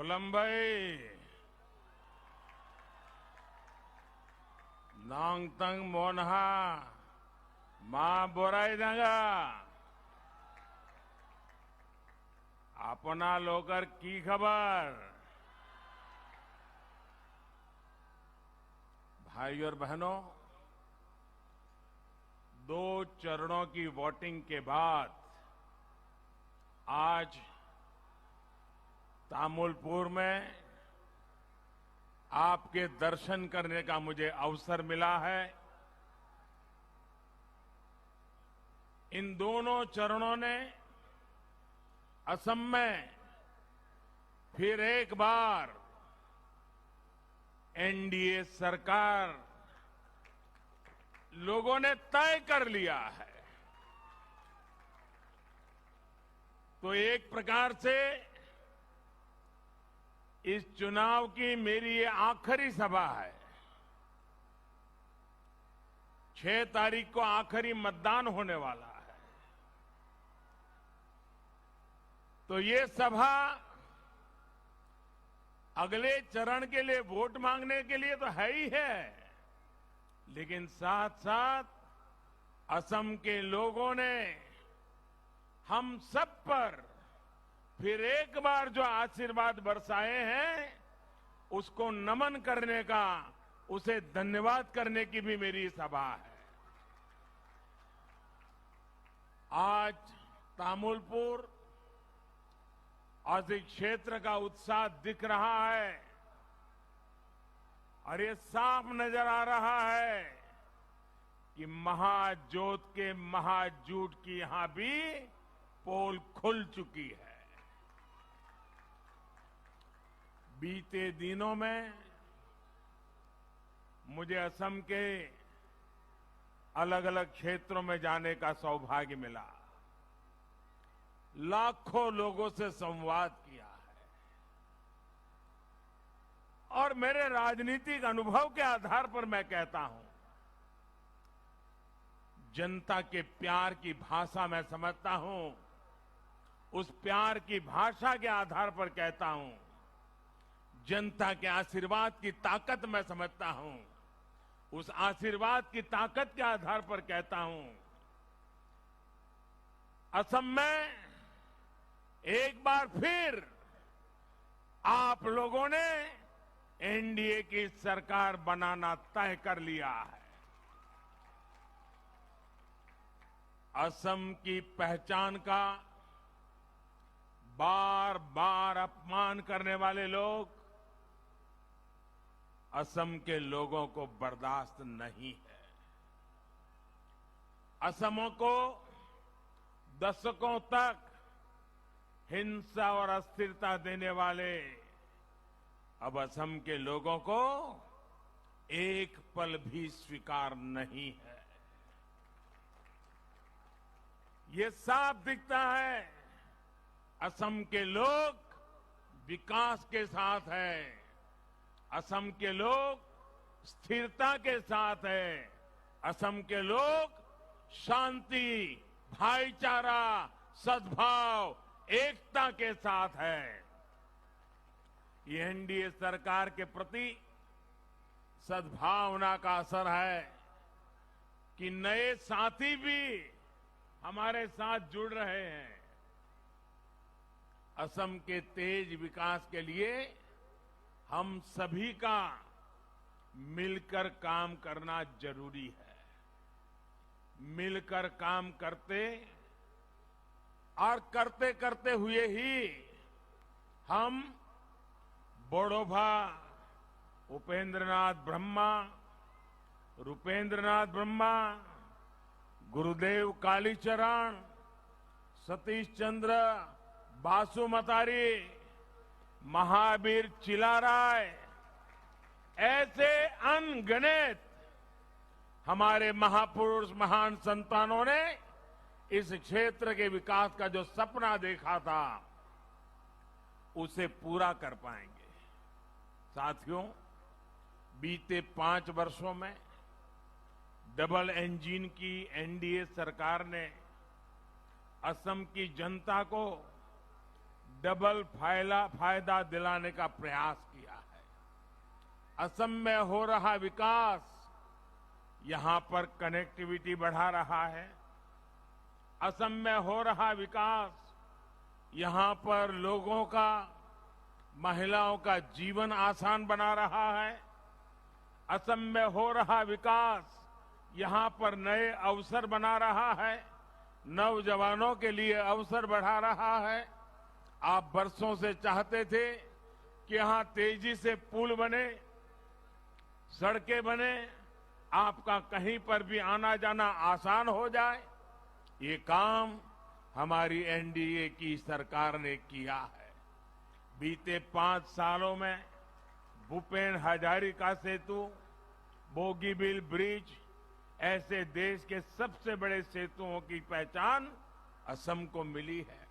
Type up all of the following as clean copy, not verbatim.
खुलम भाई नांगतंग मोनहा मां बोराई दंगा अपना लोकर की खबर। भाई और बहनों, 2 चरणों की वोटिंग के बाद आज तामुलपुर में आपके दर्शन करने का मुझे अवसर मिला है। इन दोनों चरणों ने असम में फिर एक बार एनडीए सरकार लोगों ने तय कर लिया है। तो एक प्रकार से इस चुनाव की मेरी ये आखिरी सभा है। 6 तारीख को आखिरी मतदान होने वाला है। तो ये सभा अगले चरण के लिए वोट मांगने के लिए तो है ही है, लेकिन साथ साथ असम के लोगों ने हम सब पर फिर एक बार जो आशीर्वाद बरसाए हैं, उसको नमन करने का, उसे धन्यवाद करने की भी मेरी सभा है। आज तामुलपुर और इस क्षेत्र का उत्साह दिख रहा है और ये साफ नजर आ रहा है कि महाजोत के महाजूट की यहां भी पोल खुल चुकी है। बीते दिनों में मुझे असम के अलग अलग क्षेत्रों में जाने का सौभाग्य मिला। लाखों लोगों से संवाद किया है और मेरे राजनीतिक अनुभव के आधार पर मैं कहता हूं, जनता के प्यार की भाषा मैं समझता हूं। उस प्यार की भाषा के आधार पर कहता हूं, जनता के आशीर्वाद की ताकत मैं समझता हूं। उस आशीर्वाद की ताकत के आधार पर कहता हूं, असम में एक बार फिर आप लोगों ने एनडीए की सरकार बनाना तय कर लिया है। असम की पहचान का बार बार अपमान करने वाले लोग असम के लोगों को बर्दाश्त नहीं है। असम को दशकों तक हिंसा और अस्थिरता देने वाले अब असम के लोगों को एक पल भी स्वीकार नहीं है। ये साफ दिखता है, असम के लोग विकास के साथ हैं। असम के लोग स्थिरता के साथ हैं। असम के लोग शांति, भाईचारा, सद्भाव, एकता के साथ है। ये एनडीए सरकार के प्रति सद्भावना का असर है कि नए साथी भी हमारे साथ जुड़ रहे हैं। असम के तेज विकास के लिए हम सभी का मिलकर काम करना जरूरी है। मिलकर काम करते और करते करते हुए ही हम बोडोभा उपेंद्रनाथ ब्रह्मा, रूपेंद्रनाथ ब्रह्मा, गुरुदेव कालीचरण, सतीश चंद्र बासुमतारी, महावीर चिलाराय, ऐसे अनगिनत हमारे महापुरुष, महान संतानों ने इस क्षेत्र के विकास का जो सपना देखा था, उसे पूरा कर पाएंगे। साथियों, बीते 5 वर्षों में डबल इंजन की एनडीए सरकार ने असम की जनता को डबल फायदा दिलाने का प्रयास किया है। असम में हो रहा विकास यहां पर कनेक्टिविटी बढ़ा रहा है। असम में हो रहा विकास यहां पर लोगों का, महिलाओं का जीवन आसान बना रहा है। असम में हो रहा विकास यहां पर नए अवसर बना रहा है, नौजवानों के लिए अवसर बढ़ा रहा है। आप बरसों से चाहते थे कि यहां तेजी से पुल बने, सड़कें बने, आपका कहीं पर भी आना जाना आसान हो जाए। ये काम हमारी एनडीए की सरकार ने किया है। बीते 5 सालों में भूपेन हजारिका सेतु, बोगीबील ब्रिज ऐसे देश के सबसे बड़े सेतुओं की पहचान असम को मिली है।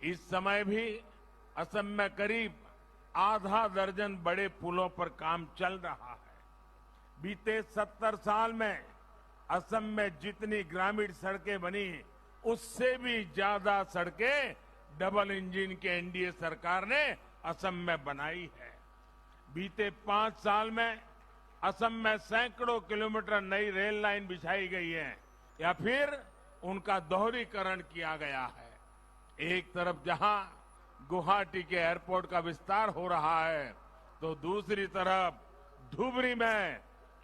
इस समय भी असम में करीब आधा दर्जन बड़े पुलों पर काम चल रहा है। बीते 70 साल में असम में जितनी ग्रामीण सड़कें बनी, उससे भी ज्यादा सड़कें डबल इंजन के एनडीए सरकार ने असम में बनाई है। बीते 5 साल में असम में सैकड़ों किलोमीटर नई रेल लाइन बिछाई गई है या फिर उनका दोहरीकरण किया गया है। एक तरफ जहां गुवाहाटी के एयरपोर्ट का विस्तार हो रहा है, तो दूसरी तरफ धुबरी में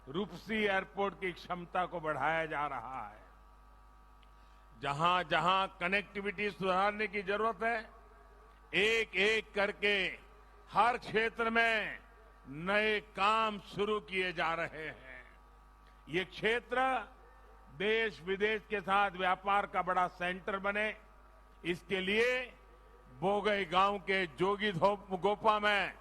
रूपसी एयरपोर्ट की क्षमता को बढ़ाया जा रहा है। जहां जहां कनेक्टिविटी सुधारने की जरूरत है, एक एक करके हर क्षेत्र में नए काम शुरू किए जा रहे हैं। ये क्षेत्र देश विदेश के साथ व्यापार का बड़ा सेंटर बने, इसके लिए बोगई गांव के जोगी गोपा में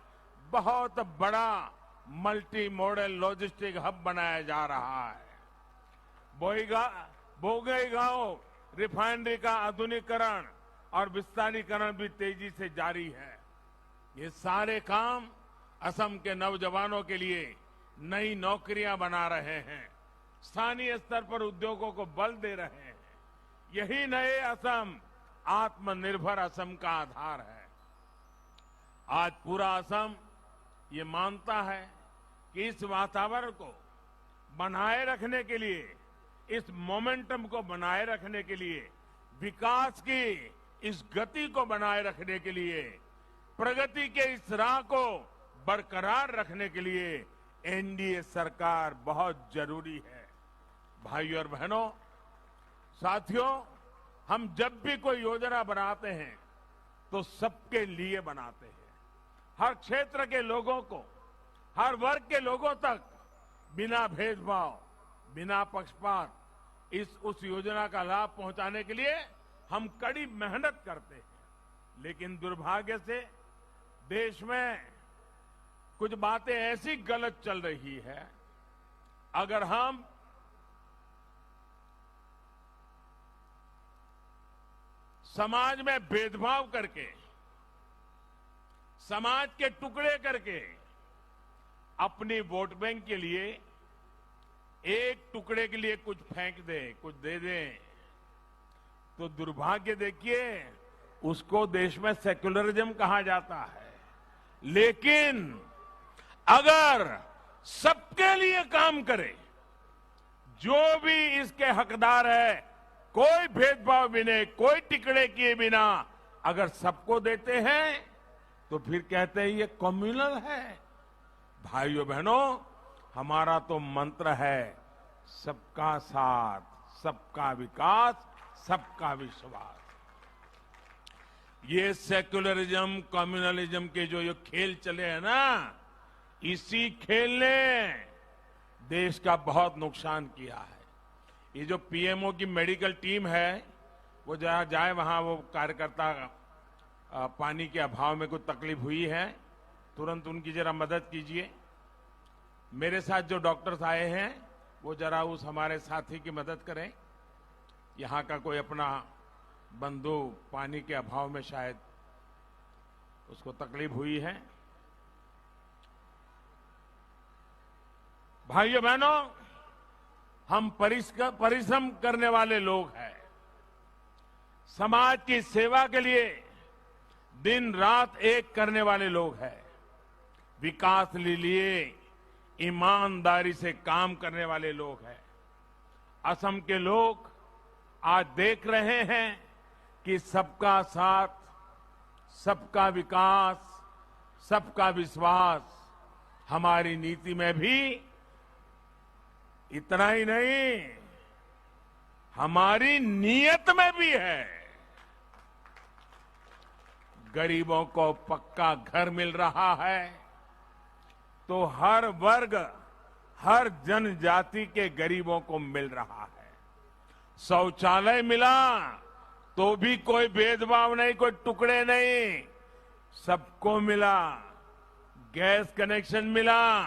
बहुत बड़ा मल्टी मॉडल लॉजिस्टिक हब बनाया जा रहा है। बोगई गांव रिफाइनरी का आधुनिकीकरण और विस्तारीकरण भी तेजी से जारी है। ये सारे काम असम के नौजवानों के लिए नई नौकरियां बना रहे हैं, स्थानीय स्तर पर उद्योगों को बल दे रहे हैं। यही नए असम, आत्मनिर्भर असम का आधार है। आज पूरा असम ये मानता है कि इस वातावरण को बनाए रखने के लिए, इस मोमेंटम को बनाए रखने के लिए, विकास की इस गति को बनाए रखने के लिए, प्रगति के इस राह को बरकरार रखने के लिए एनडीए सरकार बहुत जरूरी है। भाइयों और बहनों, साथियों, हम जब भी कोई योजना बनाते हैं तो सबके लिए बनाते हैं। हर क्षेत्र के लोगों को, हर वर्ग के लोगों तक बिना भेदभाव, बिना पक्षपात उस योजना का लाभ पहुंचाने के लिए हम कड़ी मेहनत करते हैं। लेकिन दुर्भाग्य से देश में कुछ बातें ऐसी गलत चल रही है। अगर हम समाज में भेदभाव करके, समाज के टुकड़े करके अपनी वोट बैंक के लिए एक टुकड़े के लिए कुछ फेंक दें, कुछ दे दें, तो दुर्भाग्य देखिए, उसको देश में सेक्युलरिज्म कहा जाता है। लेकिन अगर सबके लिए काम करे, जो भी इसके हकदार है, कोई भेदभाव बिना, कोई टिकड़े किए बिना अगर सबको देते हैं, तो फिर कहते हैं ये कम्युनल है। भाइयों बहनों, हमारा तो मंत्र है सबका साथ, सबका विकास, सबका विश्वास। ये सेक्युलरिज्म, कम्युनलिज्म के जो ये खेल चले हैं ना, इसी खेल ने देश का बहुत नुकसान किया है। ये जो पीएमओ की मेडिकल टीम है, वो जहां जाए वहां वो कार्यकर्ता पानी के अभाव में कुछ तकलीफ हुई है, तुरंत उनकी जरा मदद कीजिए। मेरे साथ जो डॉक्टर्स आए हैं, वो जरा उस हमारे साथी की मदद करें। यहाँ का कोई अपना बंधु पानी के अभाव में शायद उसको तकलीफ हुई है। भाइयों बहनों, हम परिश्रम करने वाले लोग हैं। समाज की सेवा के लिए दिन रात एक करने वाले लोग हैं। विकास के लिए ईमानदारी से काम करने वाले लोग हैं। असम के लोग आज देख रहे हैं कि सबका साथ, सबका विकास, सबका विश्वास हमारी नीति में भी इतना ही नहीं, हमारी नीयत में भी है। गरीबों को पक्का घर मिल रहा है तो हर वर्ग, हर जनजाति के गरीबों को मिल रहा है। शौचालय मिला तो भी कोई भेदभाव नहीं, कोई टुकड़े नहीं, सबको मिला। गैस कनेक्शन मिला,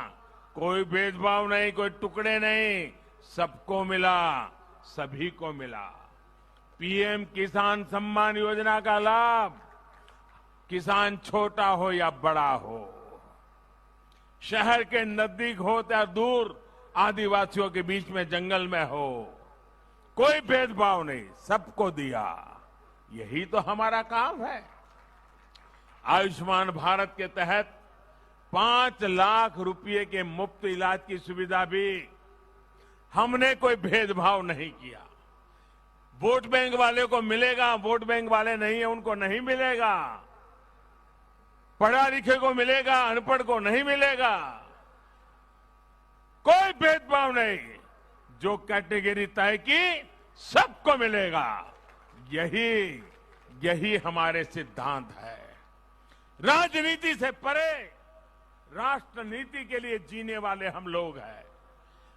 कोई भेदभाव नहीं, कोई टुकड़े नहीं, सबको मिला, सभी को मिला। पीएम किसान सम्मान योजना का लाभ किसान छोटा हो या बड़ा हो, शहर के नजदीक हो या दूर, आदिवासियों के बीच में जंगल में हो, कोई भेदभाव नहीं, सबको दिया। यही तो हमारा काम है। आयुष्मान भारत के तहत 5 लाख रुपए के मुफ्त इलाज की सुविधा भी हमने कोई भेदभाव नहीं किया। वोट बैंक वाले को मिलेगा, वोट बैंक वाले नहीं है उनको नहीं मिलेगा। पढ़ा लिखे को मिलेगा, अनपढ़ को नहीं मिलेगा। कोई भेदभाव नहीं, जो कैटेगरी तय की सबको मिलेगा। यही हमारे सिद्धांत है। राजनीति से परे राष्ट्र नीति के लिए जीने वाले हम लोग हैं।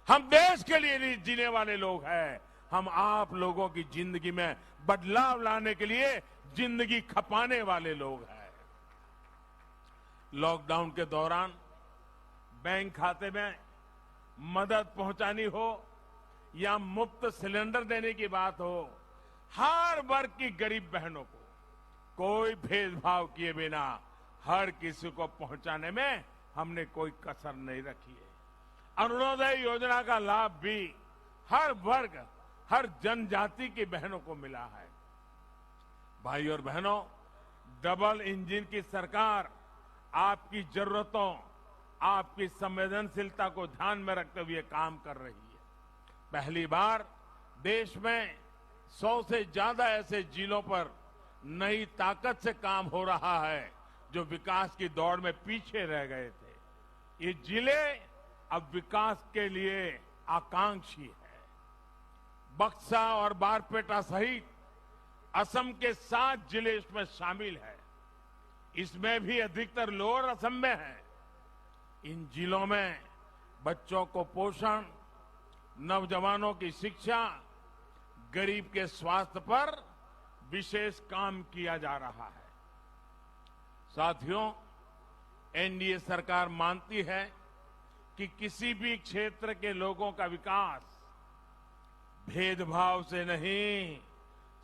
हम देश के लिए जीने वाले लोग हैं। हम आप लोगों की जिंदगी में बदलाव लाने के लिए जिंदगी खपाने वाले लोग हैं। लॉकडाउन के दौरान बैंक खाते में मदद पहुंचानी हो या मुफ्त सिलेंडर देने की बात हो, हर वर्ग की गरीब बहनों को कोई भेदभाव किए बिना हर किसी को पहुंचाने में हमने कोई कसर नहीं रखी है। अरुणोदय योजना का लाभ भी हर वर्ग, हर जनजाति की बहनों को मिला है। भाई और बहनों, डबल इंजन की सरकार आपकी जरूरतों, आपकी संवेदनशीलता को ध्यान में रखते हुए काम कर रही है। पहली बार देश में 100 से ज्यादा ऐसे जिलों पर नई ताकत से काम हो रहा है जो विकास की दौड़ में पीछे रह गए थे। ये जिले अब विकास के लिए आकांक्षी है। बक्सा और बारपेटा सहित असम के 7 जिले इसमें शामिल है। इसमें भी अधिकतर लोअर असम में है। इन जिलों में बच्चों को पोषण, नौजवानों की शिक्षा, गरीब के स्वास्थ्य पर विशेष काम किया जा रहा है। साथियों, एनडीए सरकार मानती है कि किसी भी क्षेत्र के लोगों का विकास भेदभाव से नहीं,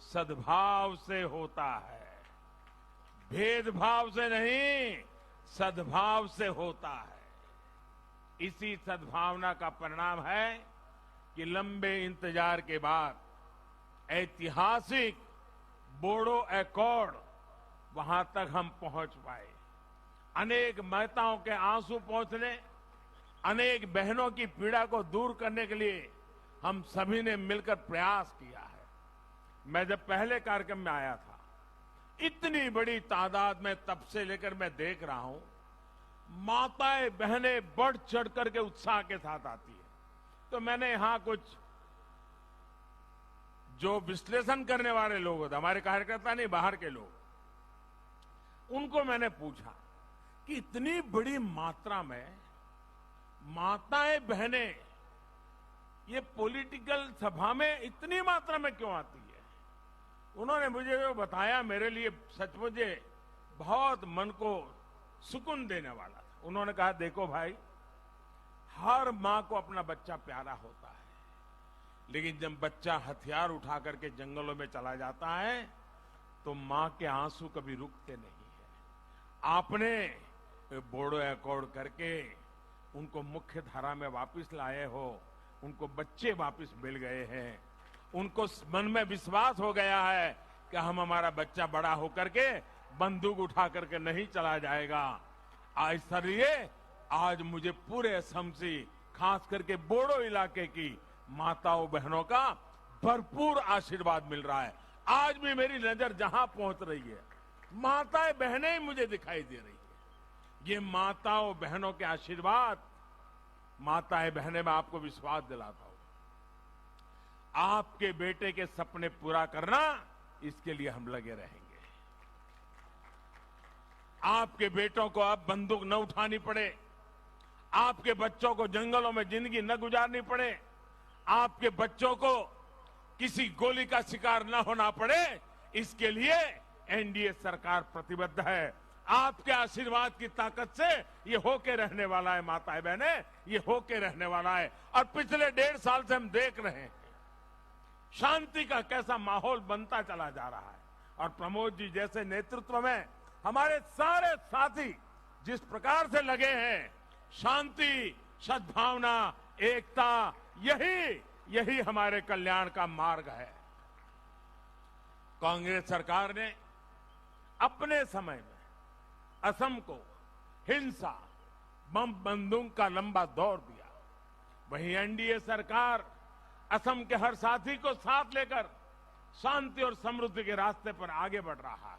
सद्भाव से होता है। भेदभाव से नहीं, सद्भाव से होता है। इसी सद्भावना का परिणाम है कि लंबे इंतजार के बाद ऐतिहासिक बोडो एकॉर्ड वहां तक हम पहुंच पाए। अनेक माताओं के आंसू पोंछने, अनेक बहनों की पीड़ा को दूर करने के लिए हम सभी ने मिलकर प्रयास किया है। मैं जब पहले कार्यक्रम में आया था, इतनी बड़ी तादाद में तब से लेकर मैं देख रहा हूं, माताएं बहनें बढ़ चढ़ करके उत्साह के साथ आती है। तो मैंने यहां कुछ जो विश्लेषण करने वाले लोग होते, हमारे कार्यकर्ता नहीं, बाहर के लोग, उनको मैंने पूछा कि इतनी बड़ी मात्रा में माताएं बहनें ये पॉलिटिकल सभा में इतनी मात्रा में क्यों आती है? उन्होंने मुझे जो बताया, मेरे लिए सचमुच बहुत मन को सुकून देने वाला था। उन्होंने कहा, देखो भाई, हर मां को अपना बच्चा प्यारा होता है, लेकिन जब बच्चा हथियार उठा करके जंगलों में चला जाता है तो मां के आंसू कभी रुकते नहीं है। आपने बोडो एकॉर्ड करके उनको मुख्य धारा में वापस लाए हो, उनको बच्चे वापस मिल गए हैं, उनको मन में विश्वास हो गया है कि हम, हमारा बच्चा बड़ा होकर के बंदूक उठा करके नहीं चला जाएगा। इसलिए आज मुझे पूरे असम से, खास करके बोडो इलाके की माताओं बहनों का भरपूर आशीर्वाद मिल रहा है। आज भी मेरी नजर जहां पहुंच रही है, माताएं बहनें ही मुझे दिखाई दे रही है। ये माताओं बहनों के आशीर्वाद, माताएं बहनें, मैं आपको विश्वास दिलाता हूं, आपके बेटे के सपने पूरा करना, इसके लिए हम लगे रहेंगे। आपके बेटों को अब बंदूक न उठानी पड़े, आपके बच्चों को जंगलों में जिंदगी न गुजारनी पड़े, आपके बच्चों को किसी गोली का शिकार न होना पड़े, इसके लिए एनडीए सरकार प्रतिबद्ध है। आपके आशीर्वाद की ताकत से ये होके रहने वाला है माताएं बहनें, ये होके रहने वाला है। और पिछले 1.5 साल से हम देख रहे हैं शांति का कैसा माहौल बनता चला जा रहा है। और प्रमोद जी जैसे नेतृत्व में हमारे सारे साथी जिस प्रकार से लगे हैं, शांति, सद्भावना, एकता, यही हमारे कल्याण का मार्ग है। कांग्रेस सरकार ने अपने समय में असम को हिंसा, बम बंदूक का लंबा दौर दिया। वहीं एनडीए सरकार असम के हर साथी को साथ लेकर शांति और समृद्धि के रास्ते पर आगे बढ़ रहा है।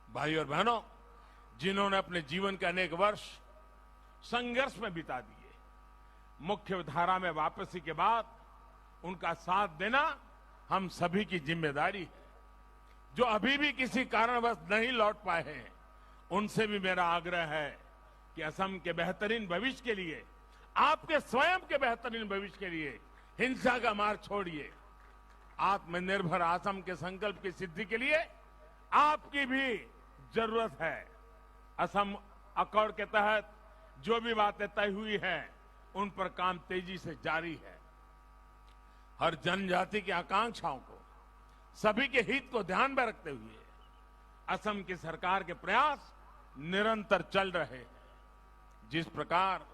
भाई और बहनों, जिन्होंने अपने जीवन के अनेक वर्ष संघर्ष में बिता दिए, मुख्य धारा में वापसी के बाद उनका साथ देना हम सभी की जिम्मेदारी है। जो अभी भी किसी कारणवश नहीं लौट पाए हैं, उनसे भी मेरा आग्रह है कि असम के बेहतरीन भविष्य के लिए, आपके स्वयं के बेहतरीन भविष्य के लिए हिंसा का मार्ग छोड़िए। आत्मनिर्भर असम के संकल्प की सिद्धि के लिए आपकी भी जरूरत है। असम अकॉर्ड के तहत जो भी बातें तय हुई है, उन पर काम तेजी से जारी है। हर जनजाति की आकांक्षाओं को, सभी के हित को ध्यान में रखते हुए असम की सरकार के प्रयास निरंतर चल रहे हैं। जिस प्रकार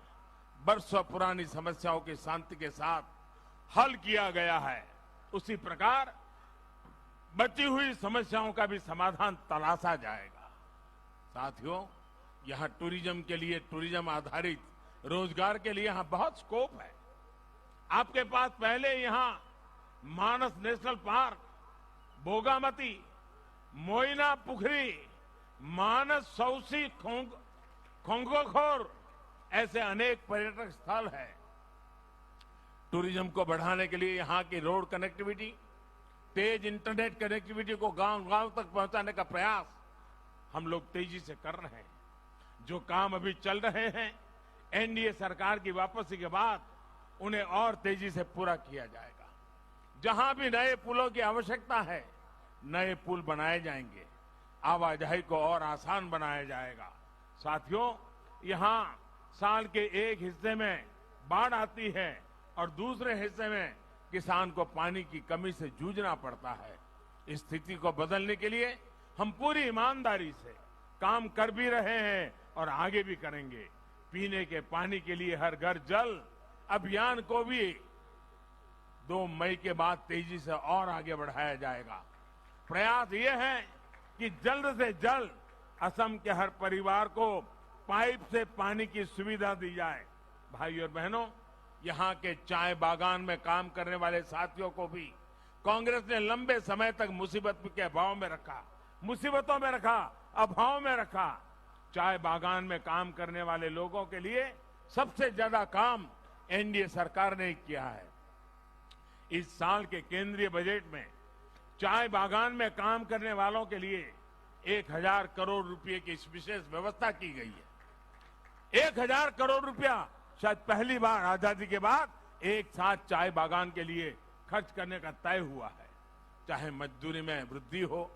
वर्षों पुरानी समस्याओं की शांति के साथ हल किया गया है, उसी प्रकार बची हुई समस्याओं का भी समाधान तलाशा जाएगा। साथियों, यहां टूरिज्म के लिए, टूरिज्म आधारित रोजगार के लिए यहां बहुत स्कोप है। आपके पास पहले यहां मानस नेशनल पार्क, बोगामती, मोइना पुखरी, मानस सौसी, खोंगोखोर ऐसे अनेक पर्यटक स्थल है। टूरिज्म को बढ़ाने के लिए यहां की रोड कनेक्टिविटी, तेज इंटरनेट कनेक्टिविटी को गांव-गांव तक पहुंचाने का प्रयास हम लोग तेजी से कर रहे हैं। जो काम अभी चल रहे हैं, एनडीए सरकार की वापसी के बाद उन्हें और तेजी से पूरा किया जाएगा। जहां भी नए पुलों की आवश्यकता है, नए पुल बनाए जाएंगे, आवाजाही को और आसान बनाया जाएगा। साथियों, यहां साल के एक हिस्से में बाढ़ आती है और दूसरे हिस्से में किसान को पानी की कमी से जूझना पड़ता है। इस स्थिति को बदलने के लिए हम पूरी ईमानदारी से काम कर भी रहे हैं और आगे भी करेंगे। पीने के पानी के लिए हर घर जल अभियान को भी 2 मई के बाद तेजी से और आगे बढ़ाया जाएगा। प्रयास ये है कि जल्द से जल्द असम के हर परिवार को पाइप से पानी की सुविधा दी जाए। भाई और बहनों, यहां के चाय बागान में काम करने वाले साथियों को भी कांग्रेस ने लंबे समय तक मुसीबतों में रखा, अभाव में रखा। चाय बागान में काम करने वाले लोगों के लिए सबसे ज्यादा काम एनडीए सरकार ने किया है। इस साल के केंद्रीय बजट में चाय बागान में काम करने वालों के लिए 1000 करोड़ रुपए की विशेष व्यवस्था की गई है। 1000 करोड़ रुपया शायद पहली बार आजादी के बाद एक साथ चाय बागान के लिए खर्च करने का तय हुआ है। चाहे मजदूरी में वृद्धि हो,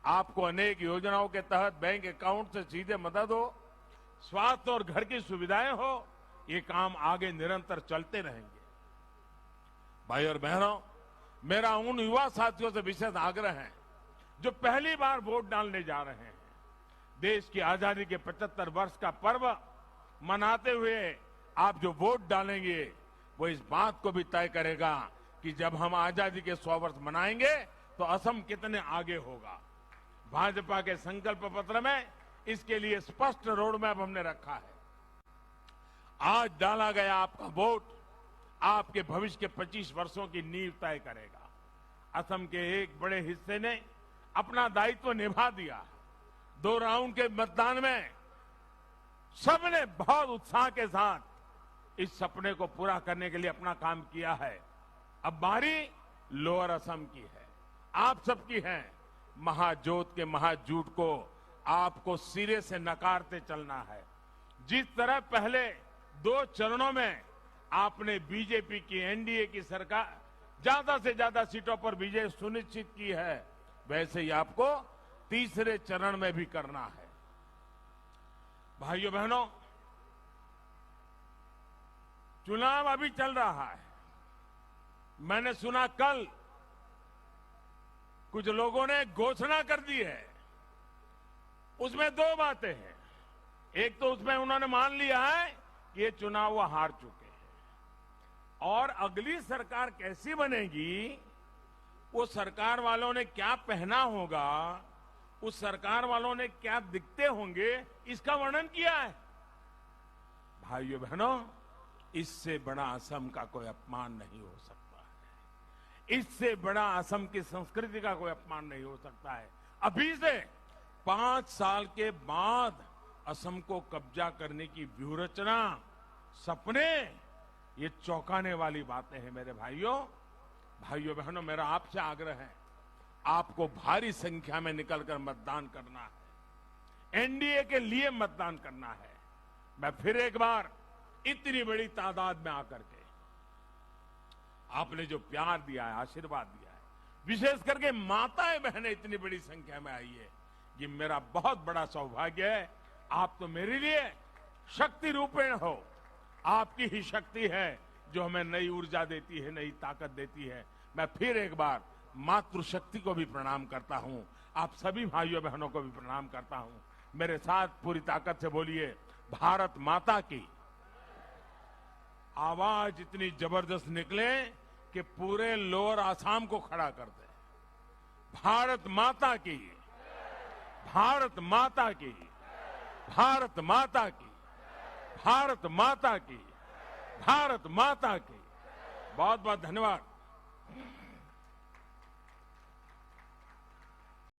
आपको अनेक योजनाओं के तहत बैंक अकाउंट से सीधे मदद हो, स्वास्थ्य और घर की सुविधाएं हो, ये काम आगे निरंतर चलते रहेंगे। भाई और बहनों, मेरा उन युवा साथियों से विशेष आग्रह है जो पहली बार वोट डालने जा रहे हैं। देश की आजादी के 75 वर्ष का पर्व मनाते हुए आप जो वोट डालेंगे, वो इस बात को भी तय करेगा कि जब हम आजादी के 100 वर्ष मनाएंगे तो असम कितने आगे होगा। भाजपा के संकल्प पत्र में इसके लिए स्पष्ट रोड मैप हमने रखा है। आज डाला गया आपका वोट आपके भविष्य के 25 वर्षों की नींव तय करेगा। असम के एक बड़े हिस्से ने अपना दायित्व निभा दिया। 2 राउंड के मतदान में सबने बहुत उत्साह के साथ इस सपने को पूरा करने के लिए अपना काम किया है। अब बारी लोअर असम की है, आप सबकी है। महाजोत के महाजूट को आपको सिरे से नकारते चलना है। जिस तरह पहले 2 चरणों में आपने बीजेपी की एनडीए की सरकार ज्यादा से ज्यादा सीटों पर विजय सुनिश्चित की है, वैसे ही आपको तीसरे चरण में भी करना है। भाइयों बहनों, चुनाव अभी चल रहा है। मैंने सुना कल कुछ लोगों ने घोषणा कर दी है। उसमें 2 बातें हैं। एक तो उसमें उन्होंने मान लिया है कि ये चुनाव वो हार चुके हैं, और अगली सरकार कैसी बनेगी, वो सरकार वालों ने क्या पहना होगा, उस सरकार वालों ने क्या दिखते होंगे, इसका वर्णन किया है। भाइयों बहनों, इससे बड़ा असम का कोई अपमान नहीं हो सकता है। इससे बड़ा असम की संस्कृति का कोई अपमान नहीं हो सकता है। अभी से 5 साल के बाद असम को कब्जा करने की व्यूहरचना, सपने, ये चौंकाने वाली बातें हैं। मेरे भाइयों बहनों, मेरा आपसे आग्रह है, आपको भारी संख्या में निकलकर मतदान करना है। एनडीए के लिए मतदान करना है। मैं फिर एक बार इतनी बड़ी तादाद में आकर के आपने जो प्यार दिया है, आशीर्वाद दिया है, विशेष करके माताएं बहनें इतनी बड़ी संख्या में आई है, ये मेरा बहुत बड़ा सौभाग्य है। आप तो मेरे लिए शक्ति रूपेण हो। आपकी ही शक्ति है जो हमें नई ऊर्जा देती है, नई ताकत देती है। मैं फिर एक बार मातृशक्ति को भी प्रणाम करता हूं, आप सभी भाइयों बहनों को भी प्रणाम करता हूं। मेरे साथ पूरी ताकत से बोलिए, भारत माता की। आवाज इतनी जबरदस्त निकले कि पूरे लोअर आसाम को खड़ा कर दे। भारत माता की, भारत माता की, भारत माता की, भारत माता की, भारत माता की। बहुत बहुत धन्यवाद।